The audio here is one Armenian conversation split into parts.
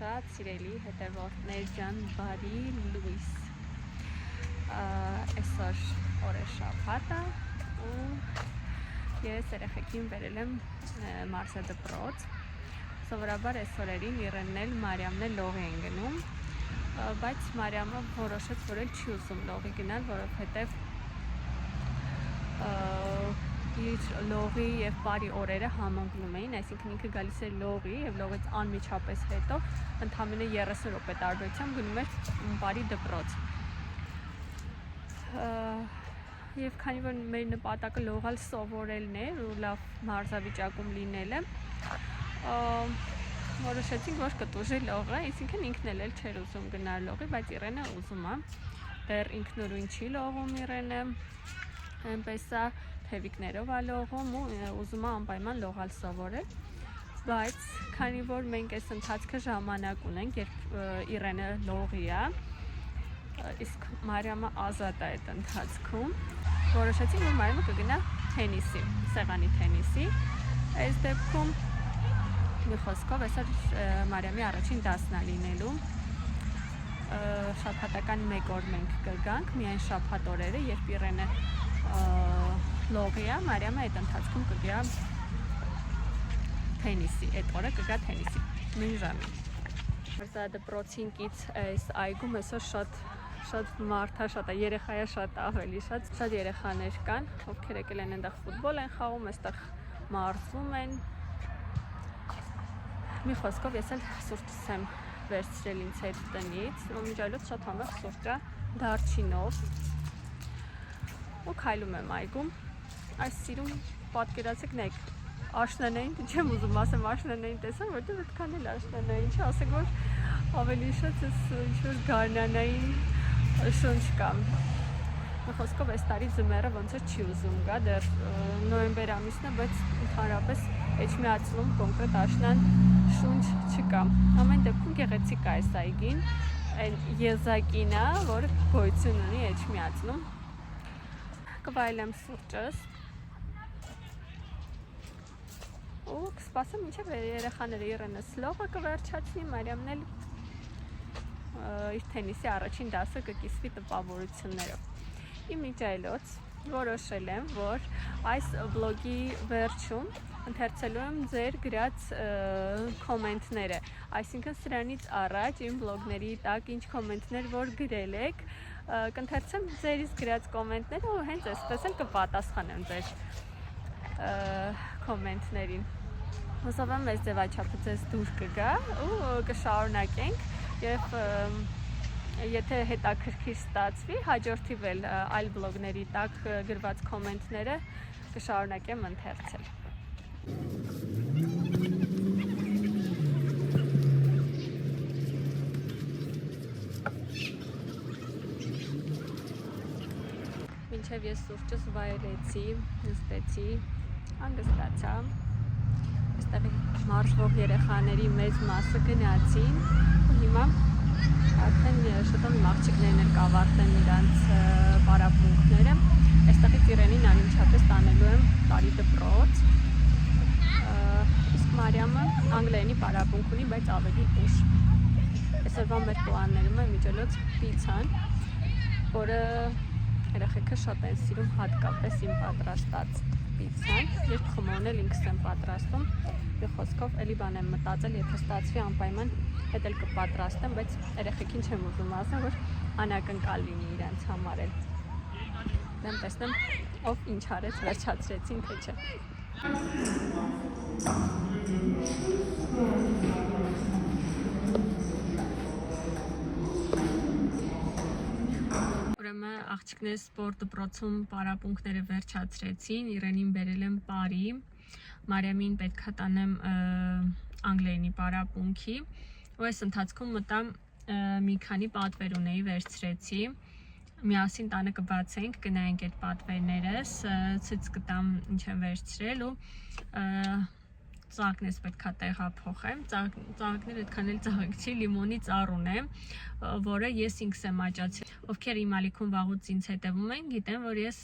շատ սիրելի հետևորդներ ջան, բարի լույս։ Այսօր օրը շաբաթ է ու ես երեխեքին բերել եմ մարզադպրոց։ Սովորաբար այս օրերին Իրենն էլ Մարիամն էլ լողի են գնում, բայց Մարիամը որոշեց, որ էլ չի ուզում լողի գնալ, որովհետև իր լողի և բարի օրերը համընկնում էին, այսինքն ինքը գալիս էր լողի և լողից անմիջապես հետո ընդամենը 30 րոպե տարբերությամբ գնում էր բարի դպրոց։ Եվ քանի որ մեր նպատակը լողալ սովորելն էր ու լավ մարզավիճակում լինելը, որոշեցինք, որ կտուժի լողը, այսինքն ինքն էլ չէր ուզում գնալ լողի, բայց Իրենը ուզում է, դեռ ինքնուրույն չի լողում Իրենը, այնպես է թևիկներով է լողում ու ուզում է անպայման լողալ սովորել, բայց քանի որ մենք այս ընթացքը ժամանակ ունենք, երբ Իրենը լողի է, իսկ Մարիամը ազատ է այդ ընթացքում, որոշեցինք, որ Մարիամը կգնա թենիսի, սեղանի թենիսի, այս դեպքում մի խոսքով այսօր Մարիամի առաջին դասն է լինելու, շաբաթական 1 օր մենք կգանք, միայն շաբաթ օրերը, երբ Իրենը լողի է, Մարիամը այդ ընթացքում կգա թենիսի, այդ օրը կգա թենիսի, նույն ժամին։ Մարզադպրոցին կից այս այգում այսօր շատ մարդ է, շատ է, երեխա է, շատ ավելի շատ երեխաներ կան, ովքեր եկել են այնտեղ ֆուտբոլ են խաղում, այստեղ մարզում են։ Մի խոսքով ես էլ սուրճս եմ վերցրել ինձ հետ տնից, միջայլոց շատ համեղ սուրճ է, դարչինով ու քայլում եմ այգում։ Այս սիրում պատկերացեք նայեք, աշնանային, չեմ ուզում ասեմ աշնանային տեսան, որտեղ այդքան էլ աշնանային չէ, ասեք որ ավելի շատ ինչ-որ գարնանային շունչ կա։ Մի խոսքով այս տարի ձմեռը ոնց որ չի ուզում գա, դեռ նոյեմբեր ամիսն է, բայց ընդհանրապես Էջմիածնում կոնկրետ աշնան շունչ չկա։ Ամեն դեպքում գեղեցիկ է այս այգին, այն եզակին է, որը գոյություն ունի Էջմիածնում։ Կվայելեմ սուրճս ու կսպասեմ մինչև երեխաները Իրենս լողը կվերջացնի, Մարիամն էլ իր թենիսի առաջին դասը կկիսվի տպավորություններով։ Իմ միջայլոց որոշել եմ, որ այս վլոգի վերջում ընթերցելու եմ ձեր գրած կոմենտները, այսինքն սրանից առաջ իմ վլոգների տակ ինչ կոմենտներ որ գրել եք, կընթերցեմ ձերից գրած կոմենտները ու հենց այսպես էլ կպատասխանեմ ձեր կոմենտներին։ Հուսով եմ այս ձևաչափը ձեզ դուր կգա ու կշարունակենք և եթե հետաքրքիր ստացվի, հաջորդիվ էլ այլ վլոգների տակ գրված կոմենտները կշարունակեմ ընթերցել։ Մինչև ես սուրճս վայելեցի, նստեցի, հանգստացա, այստեղ մարզվող երեխաների մեծ մասը գնացին ու հիմա արդեն շուտով աղջիկներն էլ կավարտեն իրանց պարապմունքները, այստեղից Իրենին անմիջապես տանելու եմ բարի դպրոց, իսկ Մարիամը անգլերենի պարապմունք ունի, բայց ավելի ուշ։ Այսօրվա մեր պլաններում է միջելոց պիցան, որը երեխեքը շատ են սիրում, հատկապես իմ պատրաստած պիցան, երբ խմորն էլ ինքս եմ պատրաստում, մի խոսքով էլի բան եմ մտածել, եթե ստացվի անպայման հետ էլ կպատրաստեմ, բայց երեխեքին չեմ ուզում ասեմ, որ անակնկալ լինի իրենց համար էլ։ Դեմ տեսնեմ, ով ինչ արեց, վերջացրեցին, թե չէ։ Ուրեմն աղջիկները սպորտ դպրոցում պարապմունքները վերջացրեցին, Իրենին բերել եմ Պարի, Մարիամին պետք է տանեմ անգլերենի պարապմունքի ու այս ընթացքում մտամ մի քանի պատվեր ունեի վերցրեցի, միասին տանը կբացենք, կնայենք այդ պատվերներս, ցույց կտամ ինչ եմ վերցրել ու ծաղիկներս պետք է տեղափոխեմ, ծաղիկները այդքան էլ ծաղիկ չի, լիմոնի ծառ ունեմ, որը ես ինքս եմ աճացրել, ովքեր իմ ալիքում վաղուց ինձ հետևում են, գիտեն, որ ես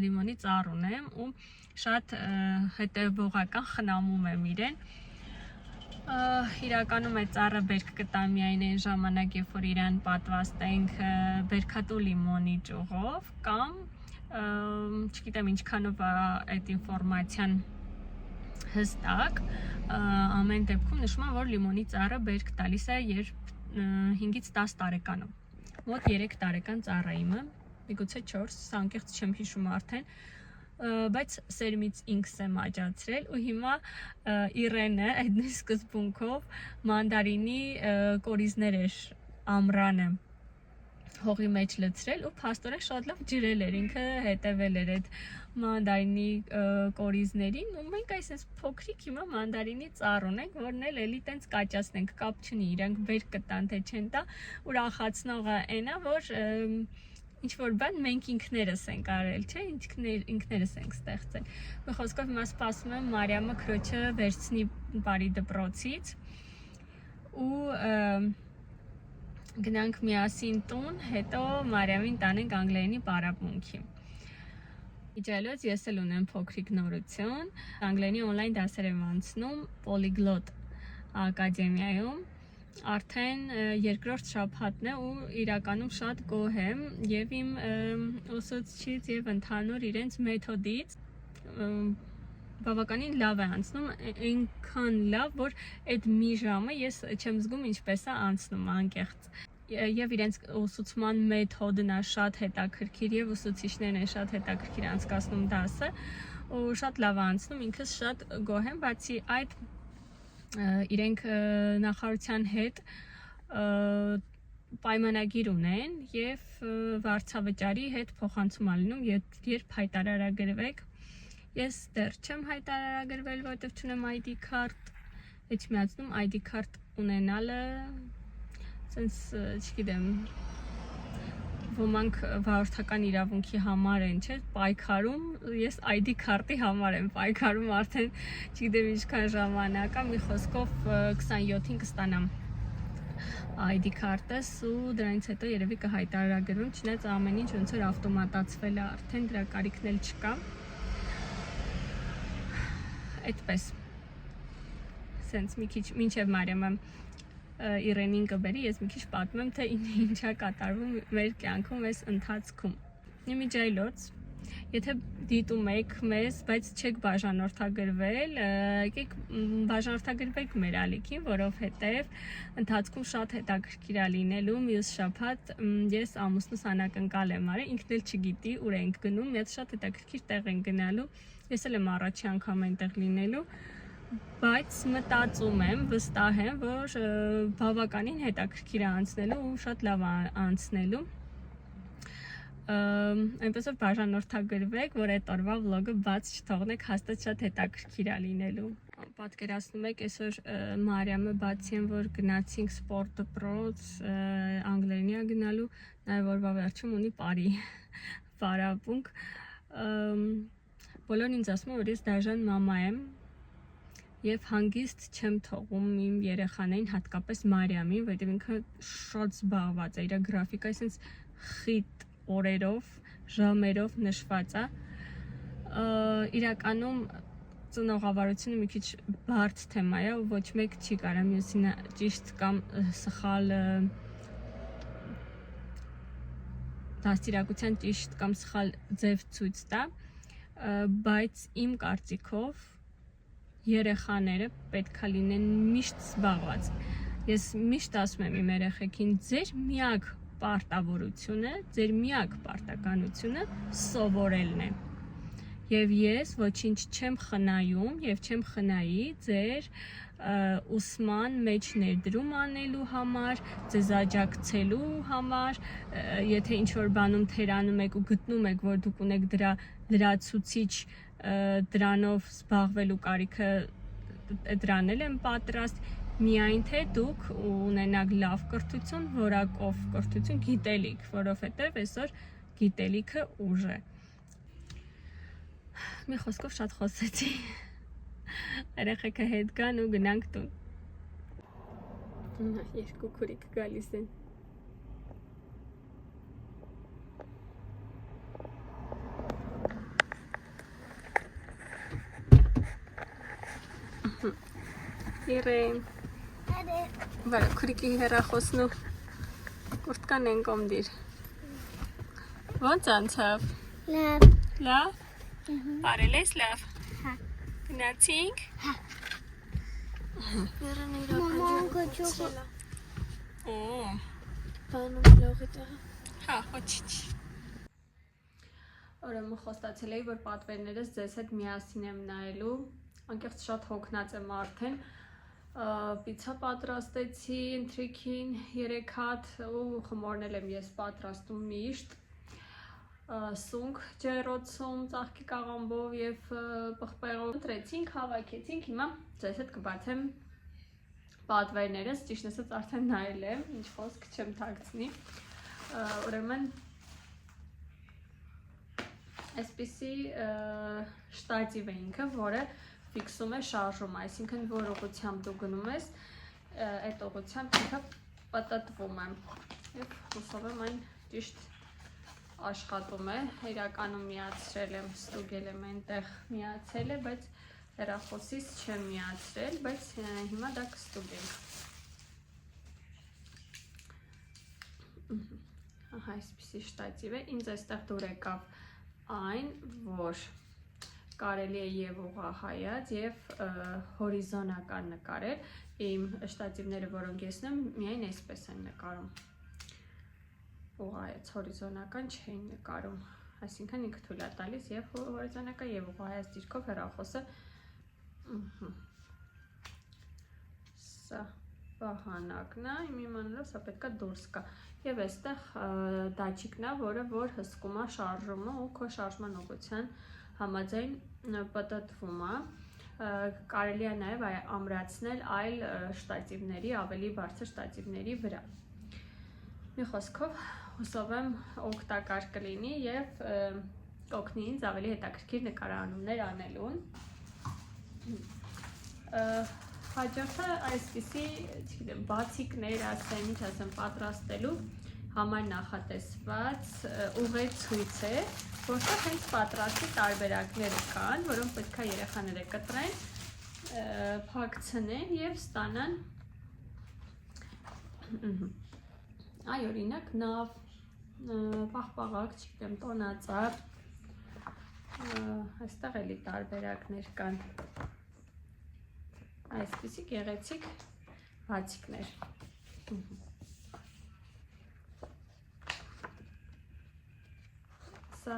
լիմոնի ծառ ունեմ ու շատ հետևողական խնամում եմ իրեն, Իրականում այդ ծառը բերք կտա միայն այն ժամանակ, երբ որ իրան պատվաստենք բերքատու լիմոնի ճյուղով կամ չգիտեմ ինչքանով է այդ ինֆորմացիան հստակ, ամեն դեպքում նշում է, որ լիմոնի ծառը բերք տալիս է 5-ից 10 տարեկանում։ Մոտ 3 տարեկան ծառը իմը, միգուցե 4, սա անկեղծ չեմ հիշում արդեն, բայց սերմից ինքս եմ աճացրել ու հիմա Իրենը այդ նույն սկզբունքով մանդարինի կորիզներ էր ամռանը հողի մեջ լցրել ու փաստորեն շատ լավ ջրել էր, ինքը հետևել էր այդ մանդարինի կորիզներին ու մենք այսպես փոքրիկ հիմա մանդարինի ծառ ունենք, որն էլի տենց կաճացնենք, կապ չունի, իրանք բերք կտան թե չեն տա, ուրախացնողը այնա, որ ինչ-որ բան մենք ինքներս ենք արել, չէ, ինքներս ենք ստեղծել։ Մի խոսքով հիմա սպասում եմ Մարիամը քրոջը վերցնի բարի դպրոցից ու գնանք միասին տուն, հետո Մարիամին տանենք անգլերենի պարապմունքի։ Իջայլոց ես էլ ունեմ փոքրիկ նորություն, անգլերենի օնլայն դասեր եմ անցնում Polyglot ակադեմիայում, արդեն երկրորդ շաբաթն է ու իրականում շատ գոհ եմ եւ իմ ուսուցչից եւ ընդհանուր իրենց մեթոդից բավականին լավ է անցնում, այնքան լավ, որ այդ մի ժամը ես չեմ զգում ինչպես է անցնում անկեղծ։ Եվ իրենց ուսուցման մեթոդն է շատ հետաքրքիր եւ ուսուցիչներն են շատ հետաքրքիր անցկացնում դասը ու շատ լավ է անցնում, ինքս շատ գոհ եմ, բացի այդ իրենք նախարարության հետ պայմանագիր ունեն եւ վարձավճարի հետ փոխանցում ալնում, երբ հայտարարագրվեք։ Ես դեռ չեմ հայտարարագրվել, որտեղ չունեմ ID քարտ, heç միացնում ID քարտ ունենալը, sense չգիտեմ, ոմանք վարորդական իրավունքի համար են, չէ, պայքարում, ես ID քարտի համար եմ պայքարում արդեն, չգիտեմ ինչքան ժամանակ է, մի խոսքով 27-ին կստանամ ID քարտս ու դրանից հետո երևի կհայտարարագրվեմ, չնայած ամեն ինչ ոնց որ ավտոմատացվել է արդեն, դրա կարիքն էլ չկա։ Այդպես, սենց մի քիչ, մինչև Մարիամը Իրենին կբերի, ես մի քիչ պատմեմ, թե ինչա կատարվում մեր կյանքում այս ընթացքում։ Իմիջայլոց, եթե դիտում եք մեզ, բայց չեք բաժանորդագրվել, եկեք բաժանորդագրվեք մեր ալիքին, որովհետև ընթացքում շատ հետաքրքիր է լինելու, մյուս շաբաթ ես ամուսնուս անակնկալ եմ արել, ինքն էլ չգիտի ուր ենք գնում, մի հատ շատ հետաքրքիր տեղ ենք գնալու, ես էլ եմ առաջի անգամ այնտեղ լինելու, բայց մտածում եմ, վստահ եմ, որ բավականին հետաքրքիր է անցնելու ու շատ լավ է անցնելու։ Այնպես որ բաժանորդագրվեք, որ այդ օրվա վլոգը բաց չթողնեք, հաստատ շատ հետաքրքիր է լինելու։ Պատկերացնում եք, այսօր Մարիամը բացի են, որ գնացինք սպորտ դպրոց, անգլերենի է գնալու, նաև օրվա վերջում ունի բարի պարապմունք։ Բոլորն ինձ ասում են, որ ես դաժան մամա եմ եւ հանգիստ չեմ թողում իմ երեխաներին, հատկապես Մարիամին, որովհետեւ ինքը շատ զբաղված է, իր գրաֆիկը այսպես խիտ օրերով, ժամերով նշված է։ Իրականում ծնողավարությունը մի քիչ բարդ թեմա է, ու ոչ մեկ չի կարող մյուսին ճիշտ կամ սխալ դաստիարակության ճիշտ կամ սխալ ձև ցույց տա, բայց իմ կարծիքով երեխաները պետք է լինեն միշտ զբաղված։ Ես միշտ ասում եմ իմ երեխեքին, ձեր միակ պարտավորությունը, ձեր միակ պարտականությունը սովորելն է։ Եվ ես ոչինչ չեմ խնայում եւ չեմ խնայի ձեր ուսման մեջ ներդրում անելու համար, ձեզ աջակցելու համար, եթե ինչ-որ բանում թերանում եք ու գտնում եք, որ դուք ունեք դրա լրացուցիչ դրանով զբաղվելու կարիքը, դրան էլ եմ պատրաստ, միայն թե դուք ունենաք լավ կրթություն, որակով կրթություն, գիտելիք, որովհետև այսօր գիտելիքը ուժ է։ Մի խոսքով շատ խոսեցի, երեխեքը հետ գան ու գնանք տուն։ Երկու քուրիկ գալիս են։ Իրեն Վարը քուրիկի հեռախոսն ու կուրտկան են կոմդիր։ Ոնց անցավ։ Լավ։ Լավ։ Բարել ես լավ։ Հա։ Գնացինք։ Հա։ Երան Մաման կոչող։ Օ։ Բանում լողի տեղը։ Հա, ոչինչ։ Ուրեմն խոստացել էի, որ պատվերներս ձեզ հետ միասին եմ նայելու։ Անկեղծ շատ հոգնած եմ արդեն։ Պիցա պատրաստեցի ընթրիքին 3 հատ ու խմորնել եմ ես պատրաստում միշտ։ Սունկ ջեռոցում ծաղկի կաղամբով եւ պղպեղով ընտրեցինք, հավաքեցինք, հիմա ձեզ հետ կբացեմ պատվերներս, ճիշտ ասած արդեն նայել եմ, ինչ խոսք չեմ թաքցնի։ Ուրեմն այսպիսի շտատիվ է ինքը, որը ֆիքսում է շարժումը, այսինքն որ ուղղությամբ դու գնում ես, այդ ուղղությամբ ինքը պտտվում է եւ հուսով եմ այն ճիշտ աշխատում է, իրականում միացրել եմ, ստուգել եմ այնտեղ միացել է, բայց հեռախոսից չեմ միացրել, բայց հիմա դա կստուգենք։ Ահա այսպիսի շտատիվ է, ինձ այստեղ դուր եկավ այն, որ կարելի է եւ ուղղահայաց եւ հորիզոնական նկարել, իմ շտատիվները, որոնք ես ունեմ, միայն այսպես են նկարում։ Ուղղահայաց հորիզոնական չէին նկարում, այսինքն ինքը թույլ է տալիս եւ հորիզոնական եւ ուղղահայաց դիրքով հեռախոսը սա վահանակն է, իմ իմանալով սա պետքա դուրս գա եւ այստեղ դաչիկն է, որը որ հսկում է շարժումը ու քո շարժման ուղղության համաձայն պտտվում է, կարելի է նաեւ ամրացնել այլ շտատիվների, ավելի բարձր շտատիվների վրա։ Մի խոսքով հուսով եմ օգտակար կլինի եւ կօգնի ինձ ավելի հետաքրքիր նկարահանումներ անելուն։ Հաջորդը այսպիսի, չգիտեմ, բացիկներ ասեմ, ինչ ասեմ, պատրաստելու համար նախատեսված ուղեցույց է, որտեղ հենց պատրաստի տարբերակներ կան, որոնք պետք է երեխաները կտրեն, փակցնեն եւ ստանան այ օրինակ նավ, պաղպաղակ, չգիտեմ, տոնածառ, այստեղ էլի տարբերակներ կան, այսպիսի գեղեցիկ բացիկներ։ Սա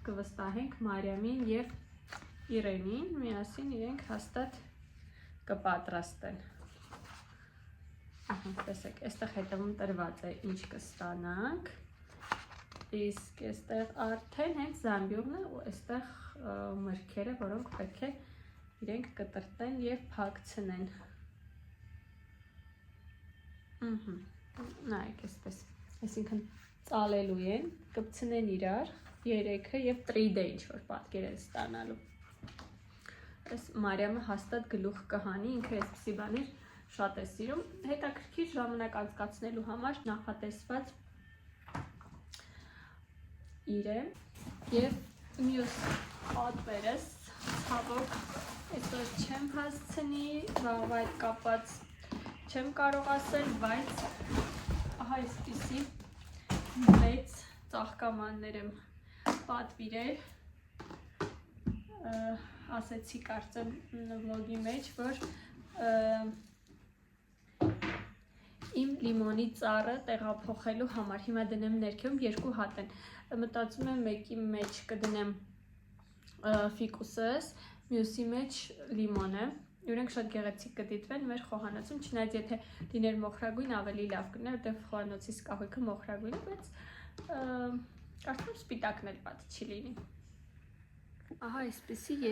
կվստահենք Մարիամին եւ Իրենին, միասին իրենք հաստատ կպատրաստեն։ Տեսեք, այստեղ հետևում տրված է ինչ կստանանք, իսկ այստեղ արդեն հենց զամբյուղն է ու այստեղ մրգերը, որոնք պետք է իրենք կտրտեն եւ փակցնեն։ Նայեք այսպես, այսինքն ծալելու են, կպցնեն իրար երեքը եւ 3D ինչ որ պատկեր են ստանալու։ Այս Մարիամը հաստատ գլուխ կհանի, ինքը այսպիսի բաներ շատ է սիրում, հետաքրքիր ժամանակ անցկացնելու համար նախատեսված իրե եւ մյուս պատվերս ցավոք այսօր չեմ հասցնի, վաղվա այդ կապած չեմ կարող ասել, բայց ահա այսպիսի մեծ ծաղկամաններ եմ պատվիրել, ասեցի կարծեմ վլոգի մեջ, որ իմ լիմոնի ծառը տեղափոխելու համար, հիմա դնեմ ներքևում 2 հատ են, մտածում եմ մեկի մեջ կդնեմ ֆիկուսս, մյուսի մեջ լիմոնը, իրենք շատ գեղեցիկ կդիտվեն մեր խոհանոցում, չնայած եթե լիներ մոխրագույն ավելի լավ կլիներ, որտեղ խոհանոցի կահույքը մոխրագույն է, բայց կարծում սպիտակն էլ պատի չի լինի։ Ահա այսպիսի 2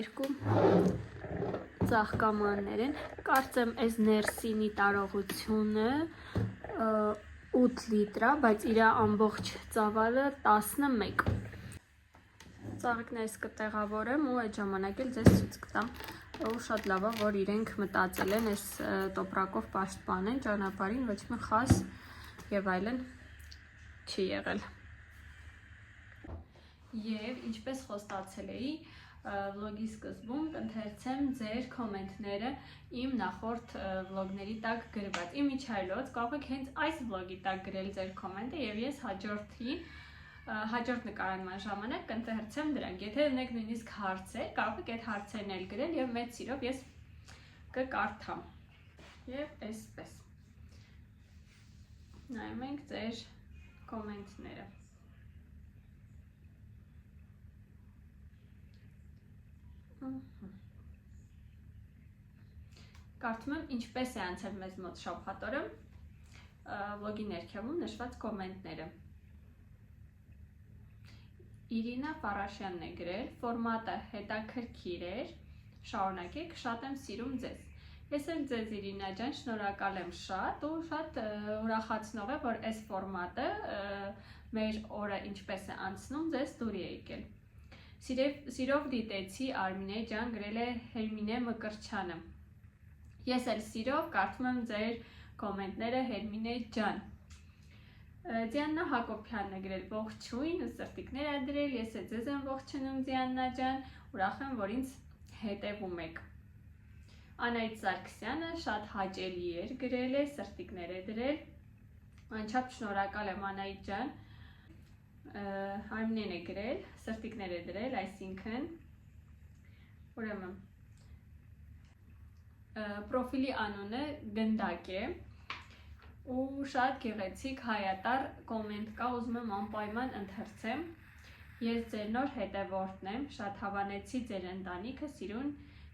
ծաղկամաններ են, կարծեմ այս ներսինի տարողությունը 8 լիտր է, բայց իր ամբողջ ծավալը 11։ Ծաղիկն այս կտեղավորեմ ու այդ ժամանակ էլ ձեզ ցույց կտամ, ու շատ լավ է, որ իրենք մտածել են այս տոպրակով պաշտպանեն ճանապարհին, ոչ մի խազ եւ այլն չի եղել։ Եվ ինչպես խոստացել էի, վլոգի սկզբում կընթերցեմ ձեր կոմենտները իմ նախորդ վլոգների տակ գրված։ Իմ միջայլոց կարող եք հենց այս վլոգի տակ գրել ձեր կոմենտը եւ ես հաջորդ նկարահանման ժամանակ կընթերցեմ դրանք։ Եթե ունեք նույնիսկ հարցեր, կարող եք այդ հարցերն էլ գրել եւ մեծ սիրով ես կկարդամ։ Եվ այսպես։ Նայում ենք ձեր կոմենտները։ Կարդում եմ ինչպես է անցել մեզ մոտ շաբաթօրը, վլոգի ներքևում նշված կոմենտները։ Իրինա Ֆարաշյանն է գրել, ֆորմատը հետաքրքիր էր, շարունակեք, շատ եմ սիրում ձեզ։ Ես էլ ձեզ Իրինա ջան, շնորհակալ եմ շատ ու շատ ուրախացնող է, որ այս ֆորմատը մեր օրը ինչպես է անցնում, ձեզ դուր է եկել։ Սիրով դիտեցի Արմինե ջան, գրել է Հերմինե Մկրչյանը։ Ես էլ սիրով կարդում եմ ձեր կոմենտները Հերմինե ջան։ Դիանա Հակոբյանն է գրել ողջույն ու սրտիկներ է դրել, ես էլ ձեզ եմ ողջունում Դիանա ջան, ուրախ եմ, որ ինձ հետևում եք։ Անահիտ Սարգսյանը շատ հաճելի էր գրել է, սրտիկներ է դրել։ Անչափ շնորհակալ եմ Անահիտ ջան։ Արմինեն է գրել, սրտիկներ է դրել, այսինքն ուրեմն պրոֆիլի անունը Գնդակ է ու շատ գեղեցիկ հայատար կոմենտ կա, ուզում եմ անպայման ընթերցեմ։ Ես ձեր նոր հետևորդն եմ, շատ հավանեցի ձեր ընտանիքը, սիրուն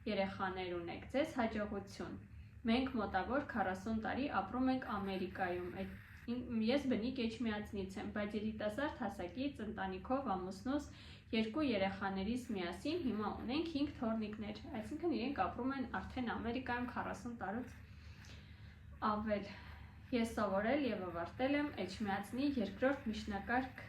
երեխաներ ունեք, ձեզ հաջողություն։ Մենք մոտավոր 40 տարի ապրում ենք Ամերիկայում։ Ես բնիկ Էջմիածնից եմ, բայց երիտասարդ հասակից ընտանիքով ամուսնուս 2 երեխաներիս միասին հիմա ունենք 5 թոռնիկներ, այսինքն իրենք ապրում են արդեն Ամերիկայում 40 տարուց ավել։ Ես սովորել եւ ավարտել եմ Էջմիածնի 2-րդ միջնակարգ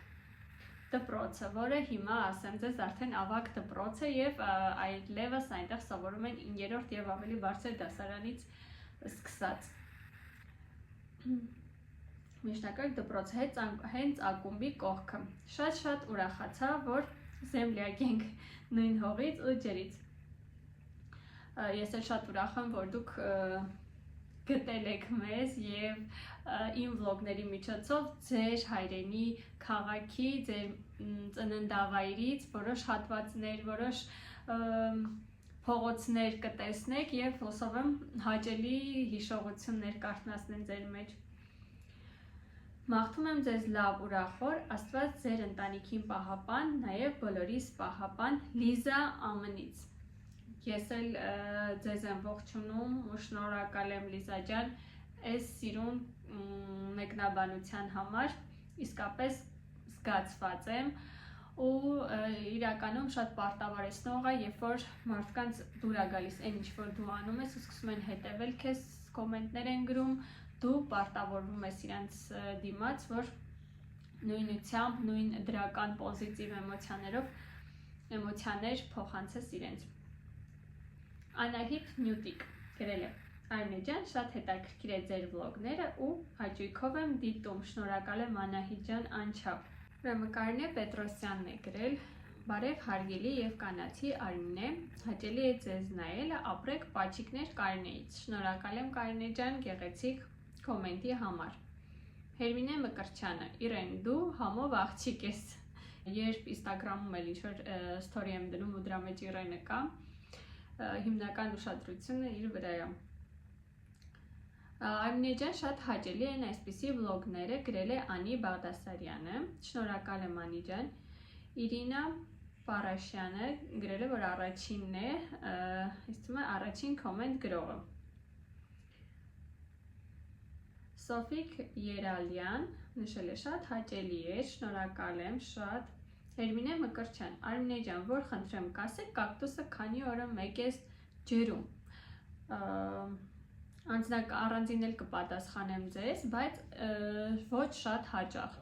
դպրոցը, որը հիմա ասեմ ձեզ արդեն ավագ դպրոց է եւ այլևս այնտեղ սովորում են 9-րդ եւ ավելի բարձր դասարանից սկսած։ Միջնակարգ դպրոց հենց ակումբի կողքը։ Շատ ուրախացա, որ զեմլյակ ենք նույն հողից ու ջրից։ Ես էլ շատ ուրախ եմ, որ դուք գտել եք մեզ եւ իմ վլոգների միջոցով ձեր հայրենի քաղաքի, ձեր ծննդավայրից որոշ հատվածներ, որոշ փողոցներ կտեսնեք եւ հուսով եմ հաճելի հիշողություններ կարդնացնեն ձեր մեջ։ Մաղթում եմ ձեզ լավ ուրախ օր, Աստված ձեր ընտանիքին պահապան, նաև բոլորիս պահապան, Լիզա ԱՄՆ-ից։ Ես էլ ձեզ եմ ողջունում ու շնորհակալ եմ Լիզա ջան, այս սիրուն մեկնաբանության համար, իսկապես զգացված եմ ու իրականում շատ պարտավորեցնող է, երբ որ մարդկանց դուր է գալիս այն ինչ որ դու անում ես ու սկսում են հետևել քեզ, կոմենտներ են գրում, դու պարտավորվում ես իրանց դիմաց, որ նույնությամբ, նույն դրական պոզիտիվ էմոցիաներ փոխանցես իրենց։ Անահիտ Նյուտիկ գրել է. Արմինե ջան, շատ հետաքրքիր է ձեր վլոգները ու հաճույքով եմ դիտում, շնորհակալ եմ Անահիտ ջան, անչափ։ Ուրեմն Կարինե Պետրոսյանն է գրել. Բարև հարգելի եւ կանացի Արմինե, հաճելի է ձեզ նայելը, ապրեք պաչիկներ Կարինեից։ Շնորհակալ եմ Կարինե ջան, գեղեցիկ կոմենտի համար։ Հերմինե Մկրչյանը, Իրեն դու համով աղջիկ ես։ Երբ Instagram-ում էլ ինչ-որ story եմ դնում ու դրա մեջ Իրենը կա, հիմնական ուշադրությունը իր վրա է։ Արմինե ջան, շատ հաճելի են այսպիսի վլոգները, գրել է Անի Բաղդասարյանը։ Շնորհակալ եմ Անի ջան։ Իրինա Ֆարաշյանը գրել է, որ առաջինն է, ես թվում է առաջին կոմենտ գրողը։ Սոֆիկ Երալյան նշել է շատ հաճելի էր, շնորհակալ եմ շատ։ Հերմինե Մկրչյան, Արմինե ջան, որ խնդրեմ կասեք կակտուսը քանի օրը մեկ է ջրում։ Առանձին էլ կպատասխանեմ ձեզ, բայց ոչ շատ հաճախ։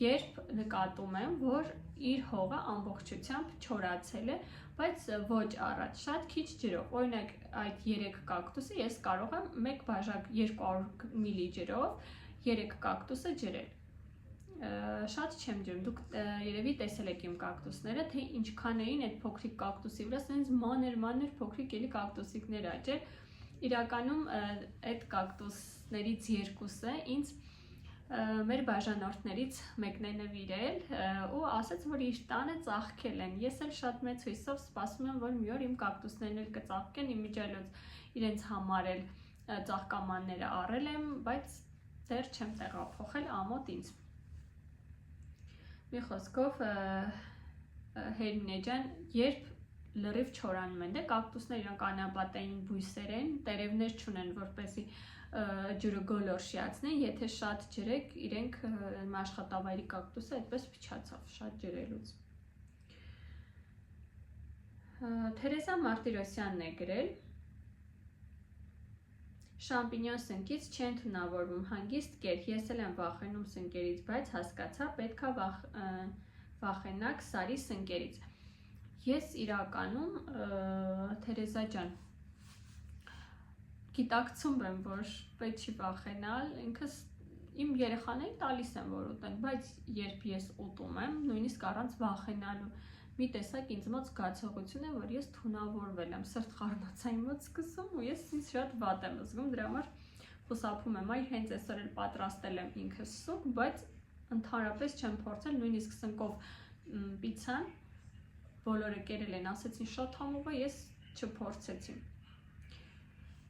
Երբ նկատում եմ, որ իր հողը ամբողջությամբ չորացել է, բայց ոչ առաջ, շատ քիչ ջրով։ Օրինակ, այդ 3 կակտուսը ես կարող եմ 1 բաժակ 200 մլ ջրով 3 կակտուսը ջրել։ շատ չեմ ջրում, դուք երևի տեսել եք իմ կակտուսները, թե ինչքան էին այդ փոքրիկ կակտուսի վրա, սենց մանր փոքրիկ էլի կակտուսիկներ աճել։ Իրականում այդ կակտուսներից երկուսը ինձ մեր բաժանորդներից մեկն է նվիրել ու ասաց, որ իր տանը ծաղկել են։ Ես էլ շատ մեծ հույսով սպասում եմ, որ մի օր իմ կակտուսներն էլ կծաղկեն, իմիջիայլոց իրենց համար էլ ծաղկամանները առել եմ, բայց դեռ չեմ տեղափոխել ամոթ ինձ։ Մի խոսքով Հերմինե ջան, երբ լրիվ չորանում են, դե կակտուսները իրանք անապատային բույսեր են, տերևներ չունեն, որպեսզի ջուրը գոլորշիացնեն, եթե շատ ջրեք, իրենք աշխատավայրի կակտուսը այդպես փչացավ, շատ ջրելուց։ Թերեզա Մարտիրոսյանն է գրել. Շամպինյոն սնկից չեն թունավորվում, հանգիստ կեր, ես էլ եմ վախենում սնկերից, բայց հասկացա, պետքա վախենակ սարի սնկերից։ Ես իրականում, Թերեզա ջան, գիտակցում եմ, որ պետք չի վախենալ, ինքս իմ երեխաներին տալիս եմ, որ ուտեն, բայց երբ ես ուտում եմ, նույնիսկ առանց վախենալու, մի տեսակ ինձ մոտ զգացողություն է, որ ես թունավորվել եմ, սրտխառնոցային մոտ սկսում ու ես ինձ շատ վատ եմ զգում, դրա համար խուսափում եմ, այ հենց այսօր էլ պատրաստել եմ ինքս սուպ, բայց ընդհանրապես չեմ փորձել, նույնիսկ սնկով պիցան, բոլորը կերել են, ասեցին շատ համով է, ես չփորձեցի։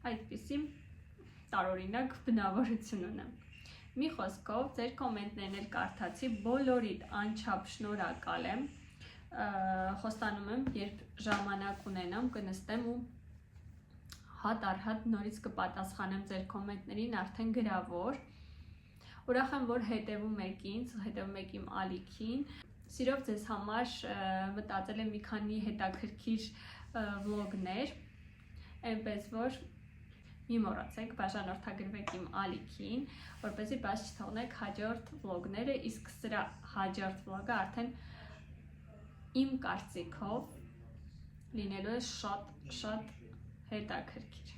Այդպիսի տարօրինակ բնավորություն ունեմ։ Մի խոսքով, ձեր կոմենտներն էլ կարդացի, բոլորիդ անչափ շնորհակալ եմ, խոստանում եմ, երբ ժամանակ ունենամ, կնստեմ ու հատ առ հատ նորից կպատասխանեմ ձեր կոմենտներին արդեն գրավոր։ Ուրախ եմ, որ հետևում եք ինձ, հետևում եք իմ ալիքին։ Սիրով ձեզ համար մտածել եմ մի քանի հետաքրքիր վլոգներ, այնպես որ մի մոռացեք, բաժանորդագրվեք իմ ալիքին, որպեսզի բաց չթողնեք հաջորդ վլոգները, իսկ սրա հաջորդ վլոգը արդեն իմ կարծիքով լինելու է շատ հետաքրքիր։